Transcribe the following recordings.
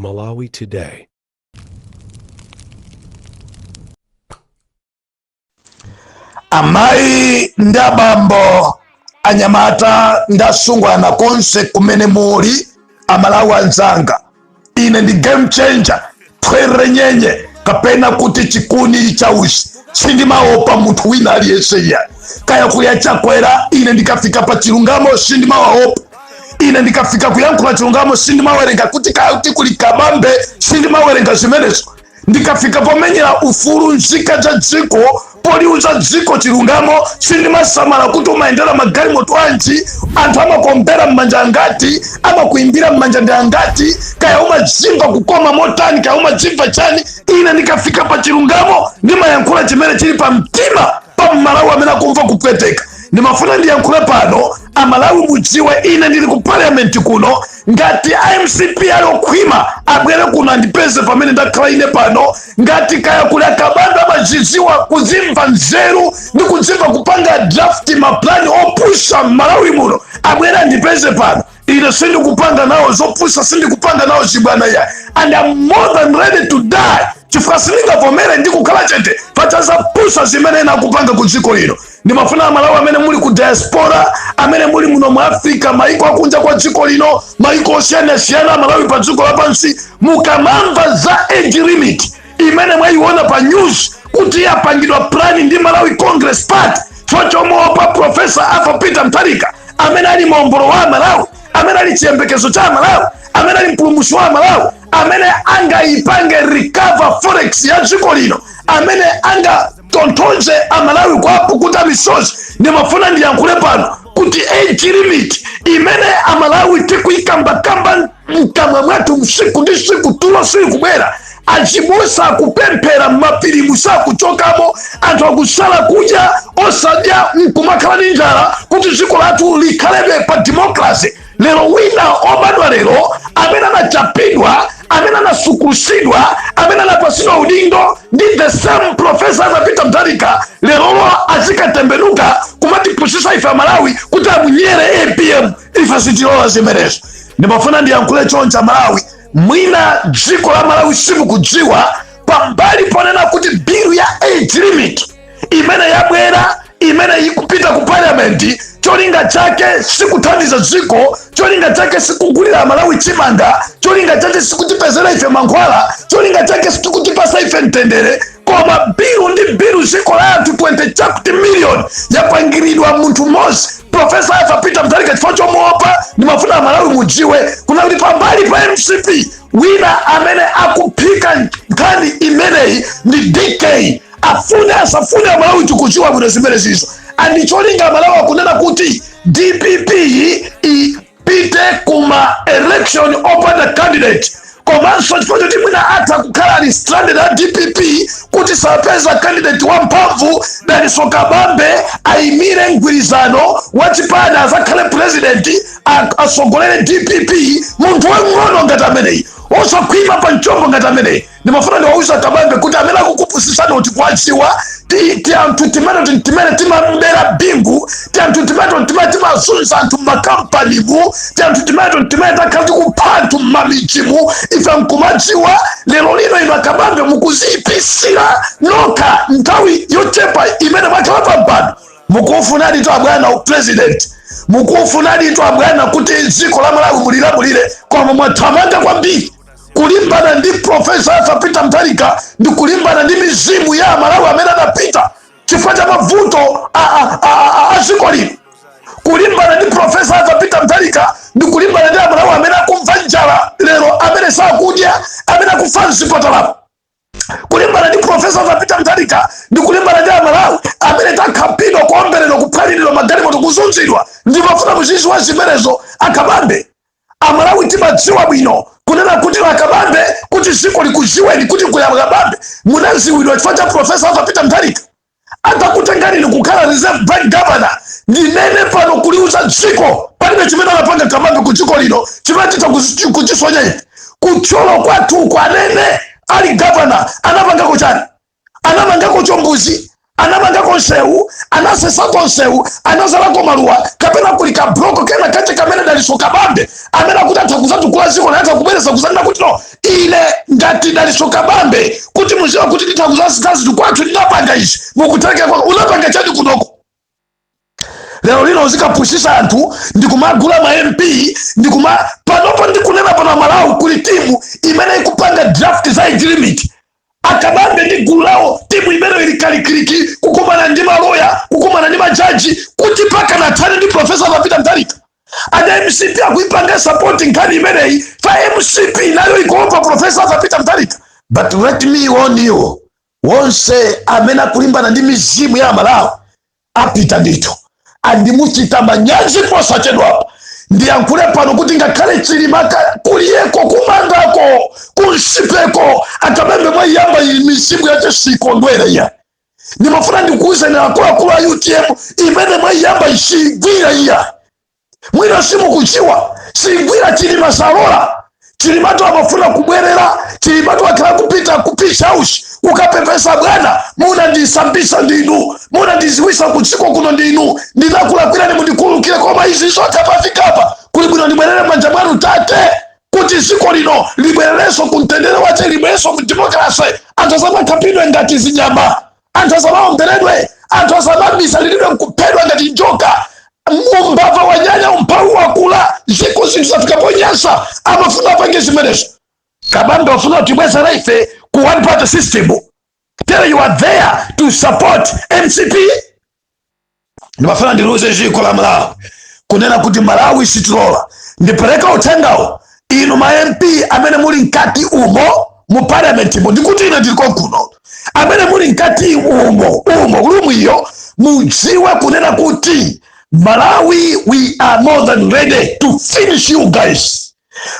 Malawi Today. Amayi ndabambo anyamata ndasungwana konse kumene muli amalawi anzanga. Ine ndi game changer twere nyenye kapena kuti chikuni chausi sindimaopa munthu wina aliyense kaya kuya chakwera. Ine ndikafika pa chilungamo sindimawaopa. Ine ndikafika kuyankhula chilungamo sindimawerenga kuti kuli kabambe sindimawerenga zimenezo. Ndikafika pomenyera ufulu nzika za dziko poliuza dziko chilungamo sindimasamala kuti umayendera magalimoto anji, anthu amakombera m'manja angati, amakuimbira m'manja ndi angati, kaya umadzimva kukoma motani, kaya umadzimva chani. Ine ndikafika pa chilungamo ndimayankhula chimene chili pa mtima pa Malawi amene akumva kupweteka. Ndimafuna ndiyankhule pano amalawi mudziwe ine ndili ku parliament kuno. Ngati IMCP ali okhwima abwere kuno andipeze pamene ndakhala ine pano. Ngati kaya kuli akabanda amaziziwa kuzimva nzeru ndi kuzimva kupanga draft maplani opusha Malawi muno abwere andipeze pano. Ine sindikupanga nawo zopusha, sindikupanga nawo zibwana ya, and I'm more than ready to die chifukwa sindingavomere ndikukhala chete pachaza pusha zimene nakupanga ku dziko lino. Ndimafuna amalawi amene muli ku diaspora, amene muli muno mu Africa, maiko akunja kwa dziko lino, maiko osiyanasiyana amalawi pa dziko lapansi, mukamamva za age limit imene mwayiona pa news kuti yapangidwa plani ndi Malawi Congress Party chochomopa Professor Arthur Peter Mutharika amene ali mombolo wa Malawi, amene ali chiyembekezo cha Malawi, amene ali mpulumutsi wa Malawi, amene angayipange recover forex ya dziko lino, amene tontoze amalawi kwa pukuta misozi. Ndimafuna ndiyankhule pano kuti age limit imene amalawi tikuyikambakamba mkamwa mwathu msiku ndi siku tulo sili kubwera, achibusa kupempera mapirimu sakuchokamo, anthu akusala kudya osadya nkumakhala ndi njala kuti dziko lathu likhalebe pa democracy. Lero wina obadwa lero amene anachapidwa, amene anasukulusidwa, amene anapasidwa udindo ndi the same Professor Arthur Peter Mutharika lero azikatembenuka kumatipusisa ife Malawi kuti amunyere APM ife sitilola zimenezo. Ndimafuna ndiyankhule choncha Malawi, mwina dziko la Malawi simukudziwa pambali ponena kuti bill ya age limit imene yabwera, imene ikupita ku parliament, cholinga chake sikuthandiza dziko, cholinga chake sikugulira Malawi chimanga, cholinga chake sikutipezera ife mankhwala, cholinga chake sikutipasa ife mtendere, koma bill ndi bill dziko la anthu 20 million yapangiridwa munthu mmodzi Professor Arthur Peter Mutharika. Chifukwa chomuopa ndimafuna Malawi mudziwe kuna kuti pambali pa MCP wina amene akuphika nkhani imeneyi ndi DK. Afune asafune Malawi tikudziwa bwino zimene zizo, andi cholinga Malawi akunena kuti DPP ipite kuma election open the candidate, komanso chifukwa choti mwina atha kukhala ali stranded a DPP kuti sapeza candidate wamphamvu daliso kabambe ayimire mgwirizano wachipani azakhale president asogolere DPP, munthu wang'ono ngati ameneyi osakhwima pa mchombo ngati ameneyi. Ndimafuna ndiwauza kabambe kuti amene akukupusisana kuti kwadziwa ti anthu timene timambera bingu, ti anthu timene timazunza anthu mmakampanimu, ti anthu timene takhala tikupha anthu mmamijimu, ife nkumadziwa. Lero lino ino akabambe mukuziyipisira nokha nthawi yochepa imene mwakhala pa mpando, mukufunadi to abwana president, mukufunadi to abwana kuti dziko la Malawi mulilamulire, koma mwathamanga kwambiri kulimbana ndi Professor Arthur Peter Mutharika ndi kulimbana ndi mizimu ya Malawi amene anapita chifukwa cha mavuto a dziko lino. Kulimbana ndi Professor Arthur Peter Mutharika ndi kulimbana ndi Malawi amene akumva njala lero, amene sakudya, amene akufa mzipatalapo. Kulimbana ndi Professor Arthur Peter Mutharika ndi kulimbana ndi Malawi amene takhapidwa kuomberedwa kuphwaniridwa magalimoto kuzunzidwa. Ndimafuna muzidziwa zimenezo akabambe. Amalawi timadziwa bwino kunena kuti akabambe kuti dziko likudziweni kuti akabambe munaziwidwa chifukwa cha Professor Arthur Peter Mutharika. Atakutengani kukhala reserve bank governor ndinene pano kuliuza dziko palibe chimene anapanga kabambe ku dziko lino chimene tita kuchisonya kucholo kwathu kwanene ali governor anapangako chani? Anapangako chombuzi, anapangako nsewu, anasesako nsewu, anazalako maluwa, kapena kulika broko kena kache kamene daliso kabambe amene akuti atha kuzatu kula ziko na atha kubwereza kuzanina kuti no ine ngati dalisoka bambe kuti muziwa kuti ndithakuzazi kwathu ndinapanga izi mukuteke kwa unapanga chani kunoko. Lero lino uzikapusisa anthu ndikumagula ma MP panopo ndikunena pano Malawi kuli timu imene ikupanga draft za age limit. Akabambe ndi gulu lawo timu imene ilikalikiliki kukumana ndi maloya kukumana ndi majaji kuti paka na thani ndi Profesa Papita Mutharika. Ana MCP akuipanga support nkhani imeneyi fa MCP nayo ikuopa Profesa Papita Mutharika. But let me warn you, wonse amene akulimbana ndi mizimu ya Malawi apita ndito andimuchita manyazi posachedwa. Ndiyankhule pano kuti ngakhale chilimaka kuliyeko kumangako kunsipeko Akabambe mwayamba mizimu yache sikondwera iya. Nimafuna ndikuuze na akulu a UTM imene mwayamba ishigwira iya. Mwina simu kuchiwa sigwira chilima salola chilimatu amafuna kubwerera chilimatu akala kupita kupisha ushi ukapepesa bwana muna ndisambisa ndinu muna ndiziwisa kuchiko kuno ndinu ndinakulakwira ni mundikulukire koma izi zote pafika hapa kuli bwino ndibwerere manja mwanu tate kuti ziko lino libwerereso kuntendere wache libwereso mdemokrasi antazama kapidwe ngati zinyama antazama omberedwe antazama misalilidwe mkupedwa ngati njoka mbava wanyanya umpawu wakula ziko zintu zafikaponyasa amafuna apange zimenezo. Kabambe wafuna utibweza raife ku one party system. Tell you are there to support MCP. Nimafuna ndiruze jiko la Malawi kunena kuti Malawi situlola ndipeleka utengao inu ma MP amene muli nkati umo mu parliament mo ndikuti ina ndiko kuno amene muli nkati umo kulumu iyo mudziwe kunena kuti Malawi, we are more than ready to finish you guys.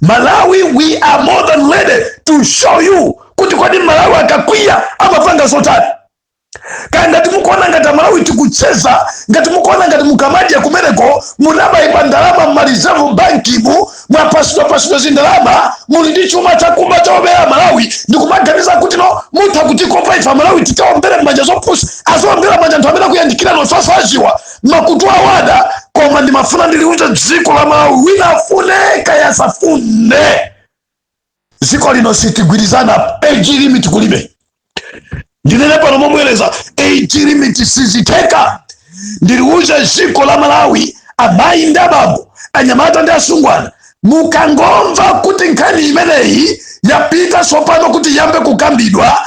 Malawi, we are more than ready to show you kuti kwani Malawi akakwiya amafanga zotani. Ngati mukuona ngati Malawi tikucheza, ngati mukuona ngati mukamadia kumeneko munaba ibandalama mmalizevu banki mwapasudwa zindalama muli ndi chuma chakumba chaobera Malawi ndikumaganiza kuti no munthu akutikopa ifa Malawi tikaombere mmanja zopusa azombera manja anthu amene akuyandikira nosasa ajiwa makutu awada koma ndimafuna ndiliuze dziko la Malawi wina afune kaya safune dziko lino sitigwirizana age limit kulibe. Ndinene pano momweleza age limit siziteka. Ndiliuze dziko la Malawi amayi ndi ababu anyamata ndi asungwana mukangomva kuti nkhani imeneyi yapita sopano kuti yambe kukambidwa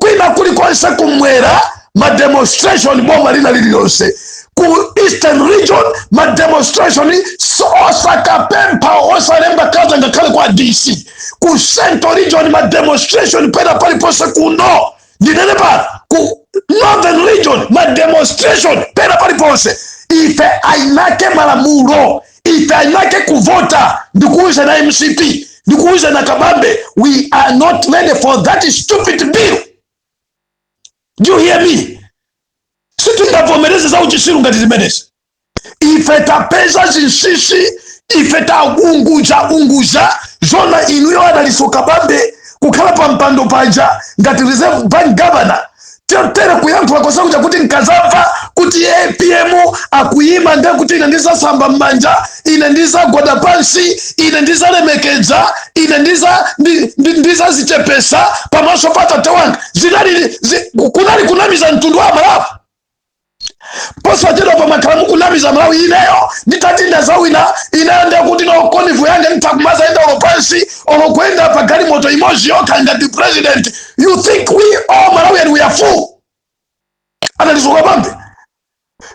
kwina kulikonse kumwera ma demonstration boma lina lililonse ku Eastern region ma demonstration osaka pempa osalemba kaza ngakhale kwa DC ku Central region ma demonstration pena palipose kuno ndinene pa ku Northern region ma demonstration pena palipose ife ainake malamulo ife ainake kuvota ndikuuze na MCP ndikuuze na Kabambe we are not ready for that stupid bill. Do you hear me? Situngavomereze za uchisiru ngati zimenezi. Ife tapeza zinsisi ife ta unguza zona inuyo adalisoka Kabambe kukhala pa mpando panja ngati reserve bank governor tere kuyankhula kosa kuja kuti nkazamva kuti APM akuyima nde kuti ine ndisasamba mmanja ine ndisagwada pansi ine ndisalemekedza ine ndisazichepesa pamaso pa tate wanga kunali kunamiza mtundu wa Malawi posachedwa pa makalamu kunamiza Malawi ineyo nditati ndazawina inaende kuti no konivu yange nitakumaza enda olopansi olokwenda pa gari moto imoji yoka ngati president. You think we all Malawian we are full? Analisoka Bambe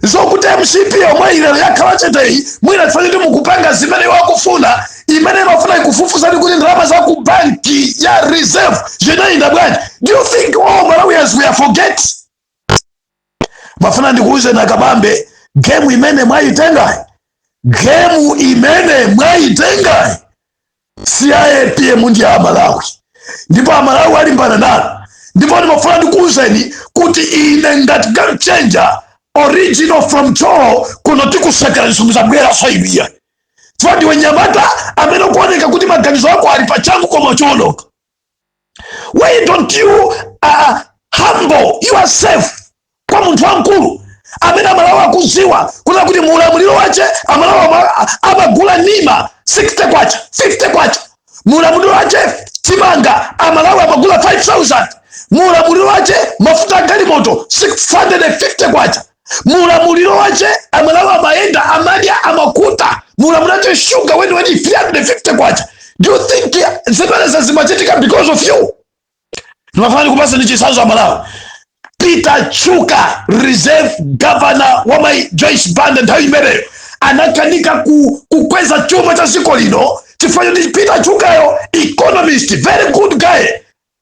zokuti MCP omwe ile yakawachetei mwina tfanyiti mukupanga zimene wakufuna imene wafuna ikufufuza ndi kuti ndalama za ku banki ya reserve jenainda bwanji. Do you think all Malawians we are forget? Mafuna ndikuuze na Kabambe game imene mwaitenga si APM ndi ya Malawi ndipo Malawi alimbana nalo ndipo ndimafuna ndikuuzeni kuti ine ngati game changer original from Cholo kuno tikusakala nsumuza bwera soibiya twadi wenyamata amene kuoneka kuti maganizo yako ali pachangu koma Cholo. Why don't you humble yourself kwa muntu wankulu amene Malawi akuziwa kuna kuti muulamuliro wache Malawi amagula nima 60 kwacha 50 kwacha mulamuliro wache chimanga amalawi amagula 5,000, mulamuliro wache mafuta galimoto 650 kwacha, mulamuliro wache amalawi amayenda amadya amakuta, mulamuliro wache sugar when 350 kwacha. Do you think zimene zimachitika because of you? Tunafanya kupasa ni chisanzo amalawi. Peter Chuka, reserve governor wa my Joyce Banda nthawi imeneyo anakanika kukweza chuma cha dziko lino chifukwa ndi Peter Chuka yo economist, very good guy,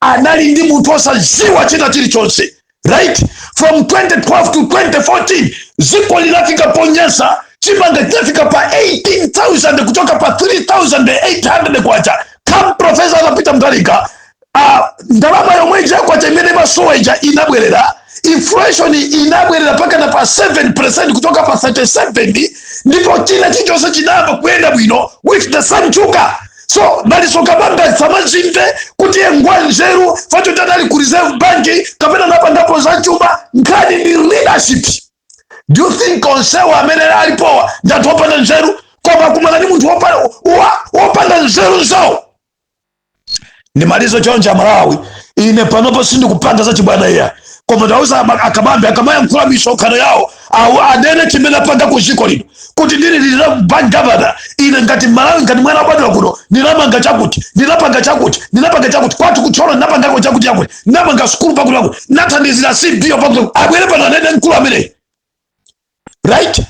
anali ndi munthu osadziwa china chilichonse, right? From 2012 to 2014 dziko linafika ponyasa chimanga chafika pa 18,000 kutoka pa 3,800 kwacha. Come Professor anapita Mutharika, ndalama yomweja kwacha imene masoweja inabwerera, inflation inabwerera paka na pa 7% kutoka pa 37, ndipo china chilichonse chinamba kuyenda bwino with the same Chuka. So Malisoka Banda samazimve kuti engwa nzeru facho tadali ku reserve bank kapena napandapo za chuma nkani ni leadership. Do you think konsewa amene alipowa ndatu wapanda nzeru koma kumana ni muntu wapanda nzeru zao? Ni malizo chonja Malawi ine panopo sindi kupanda za chibwana iya koma ndauza akabambe akamaya mkula misokano yao au anene chimena panda kuziko lino kuti ndini lina bank governor ine ngati Malawi ngati mwana wabadwa kuno ninamanga chakuti ninapanga chakuti kwatu kuchora ninapanga chakuti yakuti ninapanga skulu pakuti yakuti nathandizira CBO pakuti abwere pano anene mkulu amene, right?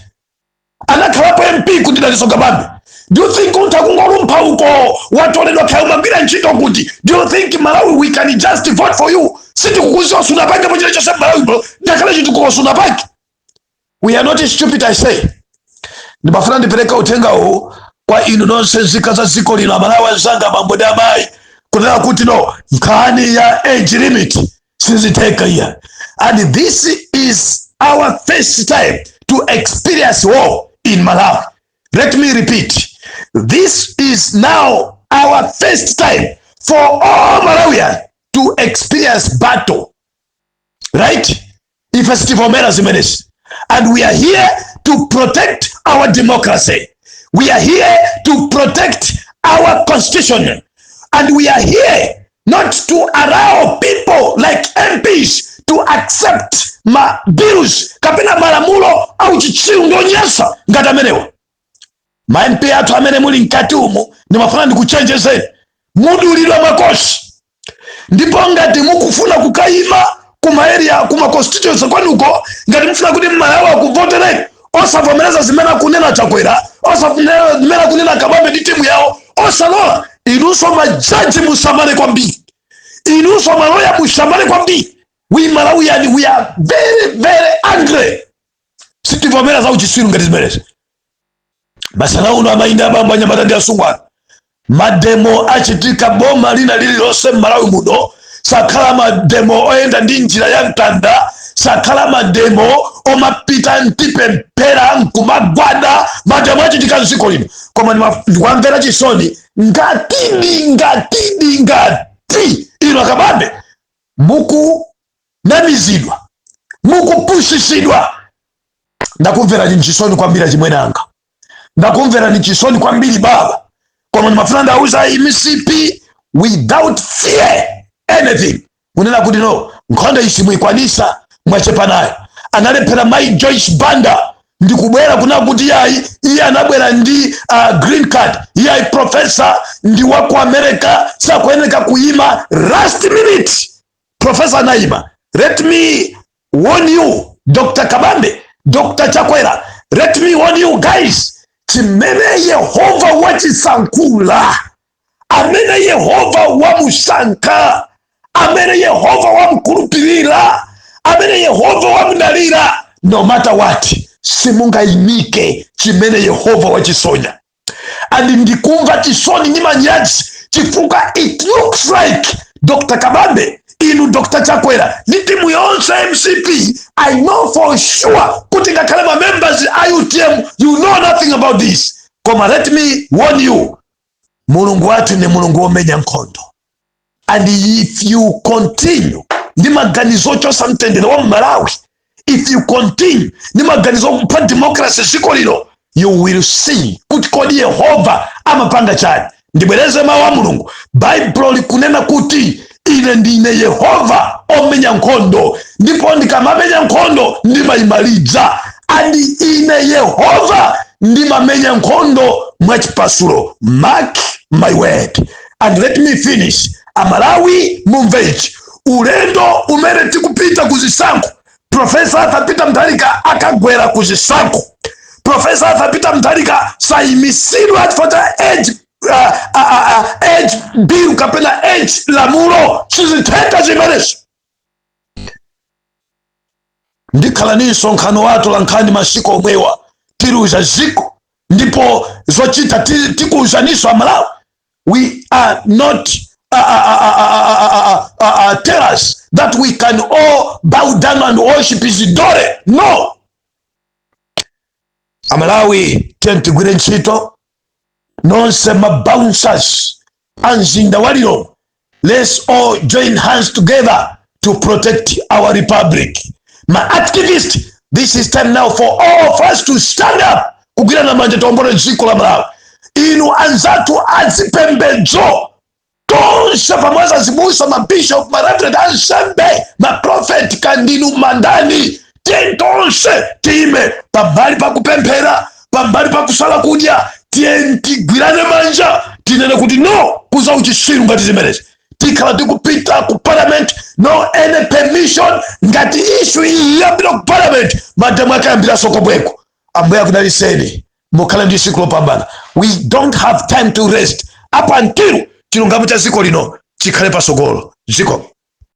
Anakhalapo MP kuti Malisoka Banda. Do you think utakungolumpa uko watoledwa kaumambira nchito kuti? Do you think Malawi we can just vote for you? Siti kukuziwa sunapanga mojile chose Malawi bro. Nakala chitu kwa sunapaki. We are not stupid, I say. Nibafuna nipeleka utenga huu kwa inu nonsense kaza ziko lina Malawi nzanga mambo ya mai. Kuna kuti no, mkani ya age limit. Sinzi teka ya. And this is our first time to experience war in Malawi. Let me repeat. This is now our first time for all Malawians to experience battle, right? If and we are here to protect our democracy. We are here to protect our constitution. And we are here not to allow people like MPs to accept bills kapena malamulo au chichiru ndonyasa ngatamenewa. Ma MP atu amene muli nkatumu ni mafuna ndi kuchenjezeni mudulidwa makosi ndipo ngati mukufuna kukaima kuma area kuma constituency kwanuko ngati mufuna kuti Malawi akuvotereni osavomereza zimene kunena Chakwera osavomereza zimene kunena Kabambe ndi timu yawo osalola inuso majaji musamale kwambiri inuso maloya musamale kwambiri. We Malawian, we are very very angry sitivomereza uchisiru ngati zimenezi. Basana uno amainda bamba Nyamata ndi Asungwana mademo achitika boma lina lililonse Malawi muno sakhala mademo oyenda ndi njira ya mtanda sakhala mademo omapita ntipe mpera nkumagwada mademo achitika nziko lino koma ndikwamvera chisoni ngati ino Kabambe muku namizidwa muku pushisidwa. Ndakumvera chisoni kwambira chimwene anga ndakumvera ni chisoni kwambiri baba koma ndimafuna ndauza MCP without fear anything unena kuti no nkhonde isimuyikwanisa mwachepa nayo. Analephera my Joyce Banda ndikubwera kuna kuti iye anabwera ndi green card iye professor ndi wako America sakuyeneka kuyima last minute professor naima. Let me warn you Dr. Kabambe, Dr. Chakwera, let me warn you guys. Chimene Yehova wachisankula amene Yehova wamusanka amene Yehova wamkulupirira amene Yehova wamdalira no matter what simungaimike chimene Yehova wachisonya. And ndikumva chisoni ni manyaji chifuka it looks like Dr. Kabambe inu Dr. Chakwera ni timu yonse MCP I know for sure kuti ngakalema members IUTM you know nothing about this. Koma let me warn you Mulungu watu ni Mulungu omenya nkhondo. And if you continue ni maganizo chosa mtendere wa Malawi, if you continue ni maganizo kupa democracy ziko lilo, you will see kuti kodi Yehova amapanga chani. ndibwereze mawu a Mulungu. Baibulo likunena kuti ine ndine Yehova omenya nkhondo, ndipo ndikamamenya nkhondo ndimayimaliza. Andi ine Yehova ndimamenya nkhondo mwachipasulo. Mark my word. And let me finish. Amalawi mumvechi, ulendo umene tikupita kuzisankho. Profesa Arthur Peter Mutharika akagwera kuzisankho. Profesa Arthur Peter Mutharika sayimisidwa for the age bill kapena age lamulo sizithetha zimenezo. Ndikhala ni nsonkhano watu lankhani masiku omwewa tiruza ziko ndipo zochita tikuuzaniswa Amalawi. We are not tell us that we can all bow down and worship Isidore. No. Amalawi tentigwire ntchito nonse mabouncers anzinda waliro. Let's all join hands together to protect our republic. My activist, this is time now for all of us to stand up kugwira na manja tombole dziko la Malawi. Inu anzatu azipembedzo tonse pamodzi azibusa, mabishop, mareverend, ansembe, maprofeti, kandinu, mandani, tonse time pambali pakupemphera, pambali pakusala kudya, tigwirane manja tinene kuti no kuza uchisiru ngati zimenezi. Tikhala tikupita ku parliament, no any permission ngati issue iyi yambira ku parliament, madam akayambira sokobweko. Ambuye akudaliseni mukhale ndi siku lopambana. We don't have time to rest up until chilungamo cha ziko lino chikhale pasogolo. Ziko